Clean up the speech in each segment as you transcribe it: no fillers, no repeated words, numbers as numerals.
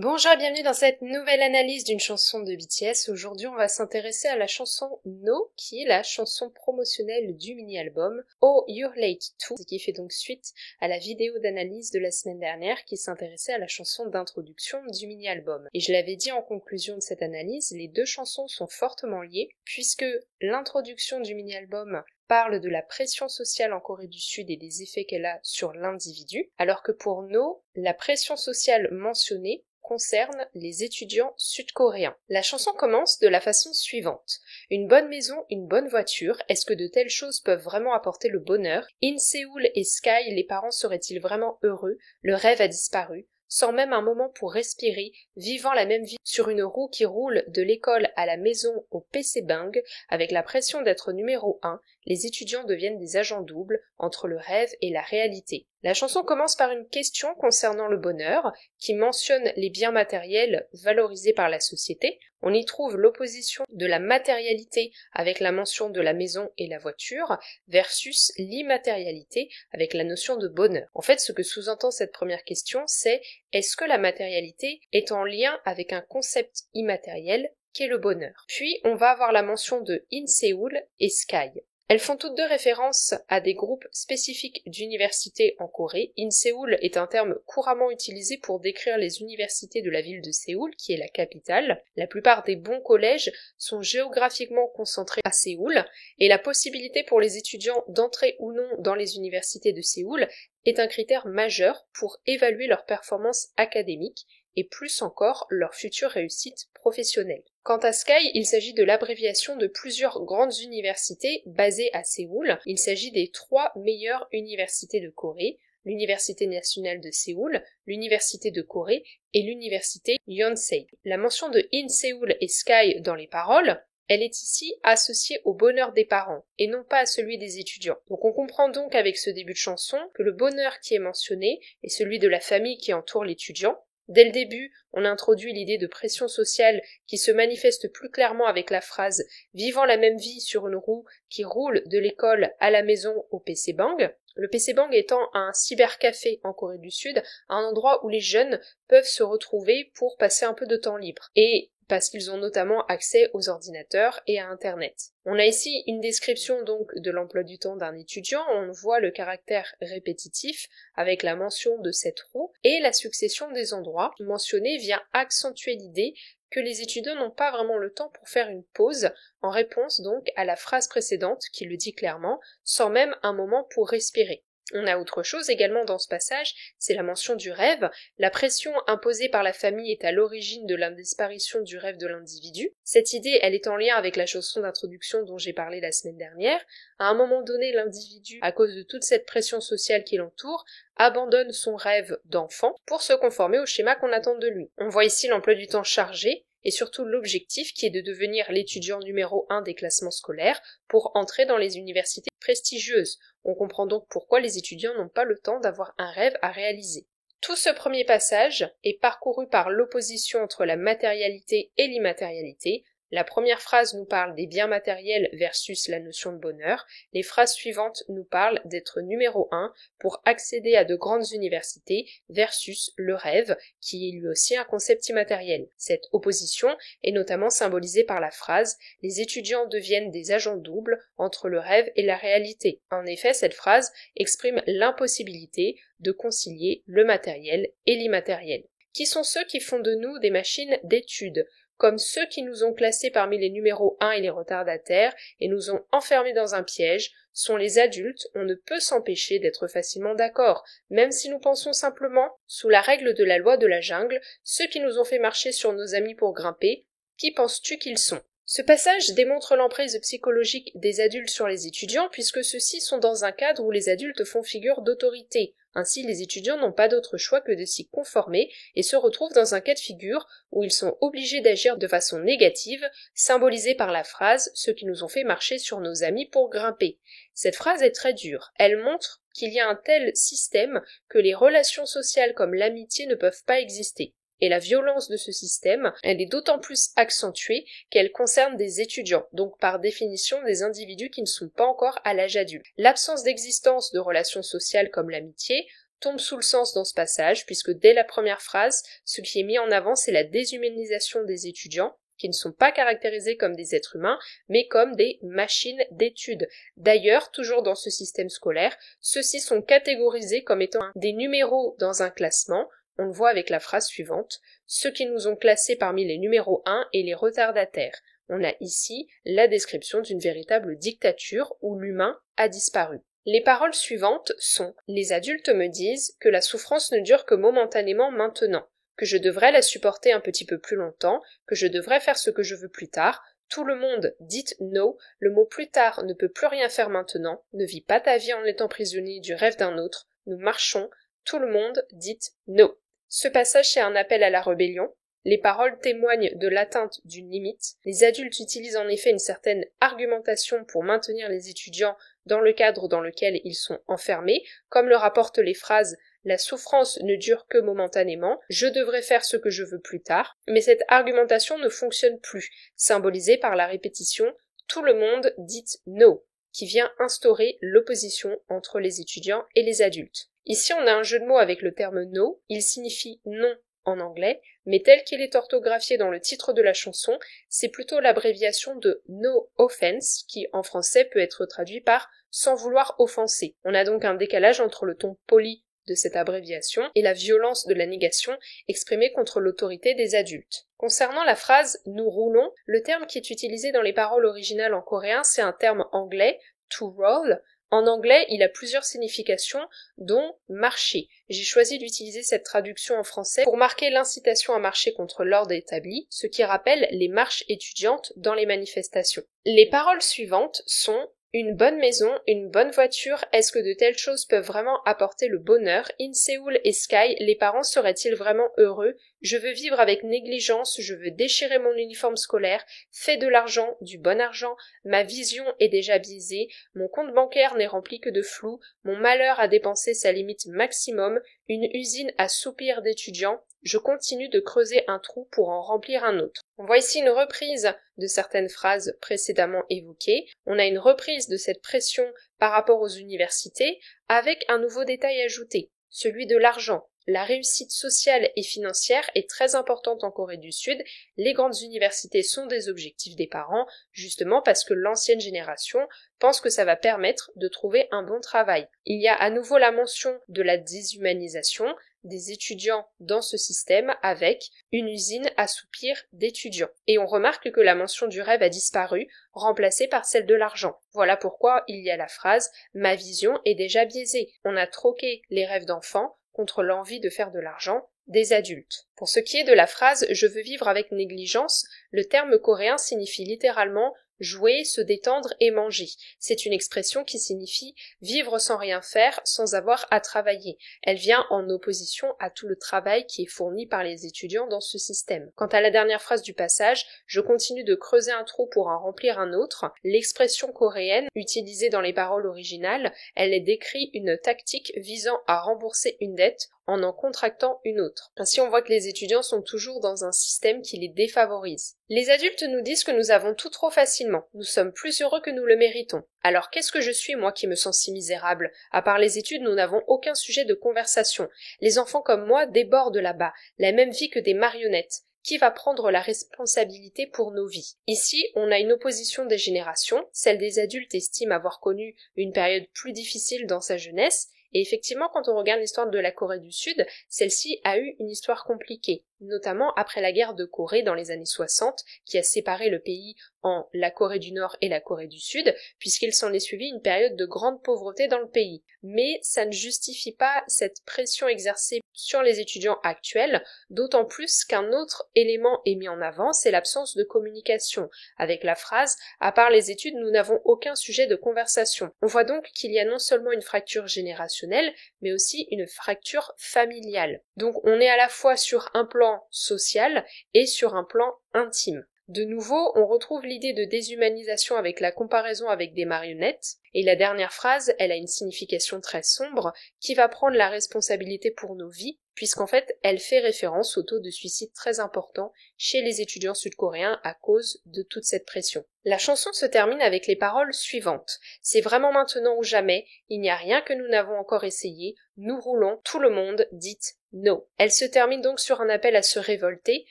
Bonjour et bienvenue dans cette nouvelle analyse d'une chanson de BTS. Aujourd'hui, on va s'intéresser à la chanson No, qui est la chanson promotionnelle du mini-album Oh You're Late Too, qui fait donc suite à la vidéo d'analyse de la semaine dernière qui s'intéressait à la chanson d'introduction du mini-album. Et je l'avais dit en conclusion de cette analyse, les deux chansons sont fortement liées, puisque l'introduction du mini-album parle de la pression sociale en Corée du Sud et des effets qu'elle a sur l'individu, alors que pour No, la pression sociale mentionnée concerne les étudiants sud-coréens. La chanson commence de la façon suivante. Une bonne maison, une bonne voiture, est-ce que de telles choses peuvent vraiment apporter le bonheur? In Séoul et Sky, les parents seraient-ils vraiment heureux? Le rêve a disparu. Sans même un moment pour respirer, vivant la même vie sur une roue qui roule de l'école à la maison au PC Bang, avec la pression d'être numéro 1, les étudiants deviennent des agents doubles entre le rêve et la réalité. La chanson commence par une question concernant le bonheur, qui mentionne les biens matériels valorisés par la société. On y trouve l'opposition de la matérialité avec la mention de la maison et la voiture, versus l'immatérialité avec la notion de bonheur. En fait, ce que sous-entend cette première question, c'est est-ce que la matérialité est en lien avec un concept immatériel qu'est le bonheur? Puis, on va avoir la mention de In Séoul et Sky. Elles font toutes deux référence à des groupes spécifiques d'universités en Corée. In Séoul est un terme couramment utilisé pour décrire les universités de la ville de Séoul, qui est la capitale. La plupart des bons collèges sont géographiquement concentrés à Séoul, et la possibilité pour les étudiants d'entrer ou non dans les universités de Séoul est un critère majeur pour évaluer leur performance académique et plus encore leur future réussite professionnelle. Quant à Sky, il s'agit de l'abréviation de plusieurs grandes universités basées à Séoul. Il s'agit des 3 meilleures universités de Corée, l'Université nationale de Séoul, l'Université de Corée et l'Université Yonsei. La mention de In Séoul et Sky dans les paroles, elle est ici associée au bonheur des parents et non pas à celui des étudiants. Donc on comprend donc avec ce début de chanson que le bonheur qui est mentionné est celui de la famille qui entoure l'étudiant. Dès le début, on introduit l'idée de pression sociale qui se manifeste plus clairement avec la phrase « vivant la même vie sur une roue qui roule de l'école à la maison au PC Bang ». Le PC Bang étant un cybercafé en Corée du Sud, un endroit où les jeunes peuvent se retrouver pour passer un peu de temps libre. Et parce qu'ils ont notamment accès aux ordinateurs et à Internet. On a ici une description donc de l'emploi du temps d'un étudiant, on voit le caractère répétitif avec la mention de cette roue et la succession des endroits mentionnés vient accentuer l'idée que les étudiants n'ont pas vraiment le temps pour faire une pause, en réponse donc à la phrase précédente qui le dit clairement, sans même un moment pour respirer. On a autre chose également dans ce passage, c'est la mention du rêve. La pression imposée par la famille est à l'origine de la disparition du rêve de l'individu. Cette idée, elle est en lien avec la chanson d'introduction dont j'ai parlé la semaine dernière. À un moment donné, l'individu, à cause de toute cette pression sociale qui l'entoure, abandonne son rêve d'enfant pour se conformer au schéma qu'on attend de lui. On voit ici l'emploi du temps chargé, et surtout l'objectif qui est de devenir l'étudiant numéro 1 des classements scolaires pour entrer dans les universités prestigieuses. On comprend donc pourquoi les étudiants n'ont pas le temps d'avoir un rêve à réaliser. Tout ce premier passage est parcouru par l'opposition entre la matérialité et l'immatérialité. La première phrase nous parle des biens matériels versus la notion de bonheur. Les phrases suivantes nous parlent d'être numéro 1 pour accéder à de grandes universités versus le rêve, qui est lui aussi un concept immatériel. Cette opposition est notamment symbolisée par la phrase « Les étudiants deviennent des agents doubles entre le rêve et la réalité ». En effet, cette phrase exprime l'impossibilité de concilier le matériel et l'immatériel. Qui sont ceux qui font de nous des machines d'études ? Comme ceux qui nous ont classés parmi les numéros 1 et les retardataires et nous ont enfermés dans un piège, sont les adultes, on ne peut s'empêcher d'être facilement d'accord, même si nous pensons simplement, sous la règle de la loi de la jungle, ceux qui nous ont fait marcher sur nos amis pour grimper, qui penses-tu qu'ils sont ? Ce passage démontre l'emprise psychologique des adultes sur les étudiants puisque ceux-ci sont dans un cadre où les adultes font figure d'autorité. Ainsi, les étudiants n'ont pas d'autre choix que de s'y conformer et se retrouvent dans un cas de figure où ils sont obligés d'agir de façon négative, symbolisée par la phrase « ceux qui nous ont fait marcher sur nos amis pour grimper ». Cette phrase est très dure. Elle montre qu'il y a un tel système que les relations sociales comme l'amitié ne peuvent pas exister. Et la violence de ce système, elle est d'autant plus accentuée qu'elle concerne des étudiants, donc par définition des individus qui ne sont pas encore à l'âge adulte. L'absence d'existence de relations sociales comme l'amitié tombe sous le sens dans ce passage, puisque dès la première phrase, ce qui est mis en avant, c'est la déshumanisation des étudiants, qui ne sont pas caractérisés comme des êtres humains, mais comme des machines d'études. D'ailleurs, toujours dans ce système scolaire, ceux-ci sont catégorisés comme étant des numéros dans un classement. On le voit avec la phrase suivante. Ceux qui nous ont classés parmi les numéros 1 et les retardataires. On a ici la description d'une véritable dictature où l'humain a disparu. Les paroles suivantes sont « Les adultes me disent que la souffrance ne dure que momentanément maintenant, que je devrais la supporter un petit peu plus longtemps, que je devrais faire ce que je veux plus tard. Tout le monde dit no, le mot plus tard ne peut plus rien faire maintenant, ne vis pas ta vie en étant prisonnier du rêve d'un autre, nous marchons, tout le monde dit no. » Ce passage est un appel à la rébellion. Les paroles témoignent de l'atteinte d'une limite. Les adultes utilisent en effet une certaine argumentation pour maintenir les étudiants dans le cadre dans lequel ils sont enfermés, comme le rapportent les phrases « La souffrance ne dure que momentanément, je devrais faire ce que je veux plus tard », mais cette argumentation ne fonctionne plus, symbolisée par la répétition « Tout le monde dit no », qui vient instaurer l'opposition entre les étudiants et les adultes. Ici, on a un jeu de mots avec le terme no, il signifie non en anglais, mais tel qu'il est orthographié dans le titre de la chanson, c'est plutôt l'abréviation de no offense, qui en français peut être traduit par sans vouloir offenser. On a donc un décalage entre le ton poli de cette abréviation et la violence de la négation exprimée contre l'autorité des adultes. Concernant la phrase « nous roulons », le terme qui est utilisé dans les paroles originales en coréen, c'est un terme anglais, to roll. En anglais, il a plusieurs significations, dont marcher. J'ai choisi d'utiliser cette traduction en français pour marquer l'incitation à marcher contre l'ordre établi, ce qui rappelle les marches étudiantes dans les manifestations. Les paroles suivantes sont une bonne maison, une bonne voiture, est-ce que de telles choses peuvent vraiment apporter le bonheur? In Séoul et Sky, les parents seraient-ils vraiment heureux? Je veux vivre avec négligence, je veux déchirer mon uniforme scolaire, fais de l'argent, du bon argent, ma vision est déjà biaisée, mon compte bancaire n'est rempli que de flou, mon malheur a dépensé sa limite maximum, une usine à soupirs d'étudiants, je continue de creuser un trou pour en remplir un autre. On voit ici une reprise de certaines phrases précédemment évoquées. On a une reprise de cette pression par rapport aux universités avec un nouveau détail ajouté, celui de l'argent. La réussite sociale et financière est très importante en Corée du Sud. Les grandes universités sont des objectifs des parents, justement parce que l'ancienne génération pense que ça va permettre de trouver un bon travail. Il y a à nouveau la mention de la déshumanisation des étudiants dans ce système avec une usine à soupirs d'étudiants. Et on remarque que la mention du rêve a disparu, remplacée par celle de l'argent. Voilà pourquoi il y a la phrase « Ma vision est déjà biaisée ». On a troqué les rêves d'enfants contre l'envie de faire de l'argent des adultes. Pour ce qui est de la phrase « Je veux vivre avec négligence », le terme coréen signifie littéralement jouer, se détendre et manger. C'est une expression qui signifie vivre sans rien faire, sans avoir à travailler. Elle vient en opposition à tout le travail qui est fourni par les étudiants dans ce système. Quant à la dernière phrase du passage, je continue de creuser un trou pour en remplir un autre, l'expression coréenne, utilisée dans les paroles originales, elle décrit une tactique visant à rembourser une dette en contractant une autre. Ainsi, on voit que les étudiants sont toujours dans un système qui les défavorise. Les adultes nous disent que nous avons tout trop facilement, nous sommes plus heureux que nous le méritons. Alors qu'est-ce que je suis, moi, qui me sens si misérable? À part les études, nous n'avons aucun sujet de conversation. Les enfants comme moi débordent là-bas, la même vie que des marionnettes. Qui va prendre la responsabilité pour nos vies? Ici, on a une opposition des générations, celle des adultes estime avoir connu une période plus difficile dans sa jeunesse, et effectivement, quand on regarde l'histoire de la Corée du Sud, celle-ci a eu une histoire compliquée, notamment après la guerre de Corée dans les années 60, qui a séparé le pays en la Corée du Nord et la Corée du Sud, puisqu'il s'en est suivi une période de grande pauvreté dans le pays. Mais ça ne justifie pas cette pression exercée sur les étudiants actuels, d'autant plus qu'un autre élément est mis en avant, c'est l'absence de communication, avec la phrase « À part les études, nous n'avons aucun sujet de conversation ». On voit donc qu'il y a non seulement une fracture générationnelle, mais aussi une fracture familiale. Donc on est à la fois sur un plan social et sur un plan intime. De nouveau, on retrouve l'idée de déshumanisation avec la comparaison avec des marionnettes, et la dernière phrase, elle a une signification très sombre, qui va prendre la responsabilité pour nos vies, puisqu'en fait, elle fait référence au taux de suicide très important chez les étudiants sud-coréens à cause de toute cette pression. La chanson se termine avec les paroles suivantes. C'est vraiment maintenant ou jamais, il n'y a rien que nous n'avons encore essayé, nous roulons, tout le monde, dites no. Elle se termine donc sur un appel à se révolter.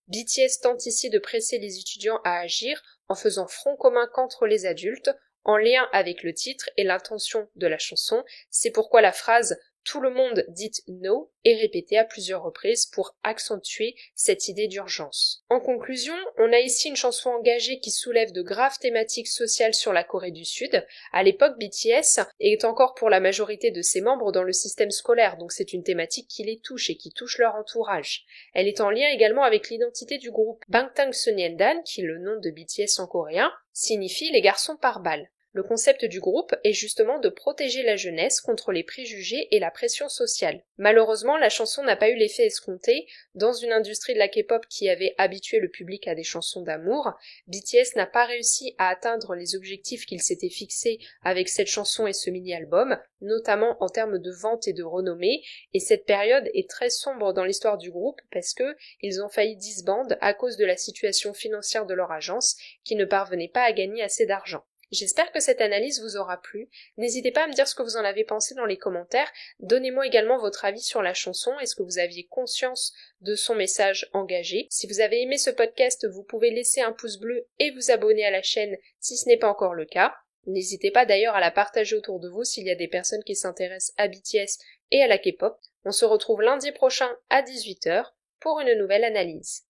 BTS tente ici de presser les étudiants à agir en faisant front commun contre les adultes, en lien avec le titre et l'intention de la chanson. C'est pourquoi la phrase tout le monde dit no est répétée à plusieurs reprises pour accentuer cette idée d'urgence. En conclusion, on a ici une chanson engagée qui soulève de graves thématiques sociales sur la Corée du Sud. À l'époque, BTS est encore pour la majorité de ses membres dans le système scolaire, donc c'est une thématique qui les touche et qui touche leur entourage. Elle est en lien également avec l'identité du groupe. Bangtan Sonyeondan, qui est le nom de BTS en coréen, signifie les garçons par balle. Le concept du groupe est justement de protéger la jeunesse contre les préjugés et la pression sociale. Malheureusement, la chanson n'a pas eu l'effet escompté. Dans une industrie de la K-pop qui avait habitué le public à des chansons d'amour, BTS n'a pas réussi à atteindre les objectifs qu'il s'était fixés avec cette chanson et ce mini-album, notamment en termes de vente et de renommée, et cette période est très sombre dans l'histoire du groupe parce que ils ont failli disband à cause de la situation financière de leur agence qui ne parvenait pas à gagner assez d'argent. J'espère que cette analyse vous aura plu. N'hésitez pas à me dire ce que vous en avez pensé dans les commentaires. Donnez-moi également votre avis sur la chanson. Est-ce que vous aviez conscience de son message engagé? Si vous avez aimé ce podcast, vous pouvez laisser un pouce bleu et vous abonner à la chaîne si ce n'est pas encore le cas. N'hésitez pas d'ailleurs à la partager autour de vous s'il y a des personnes qui s'intéressent à BTS et à la K-pop. On se retrouve lundi prochain à 18h pour une nouvelle analyse.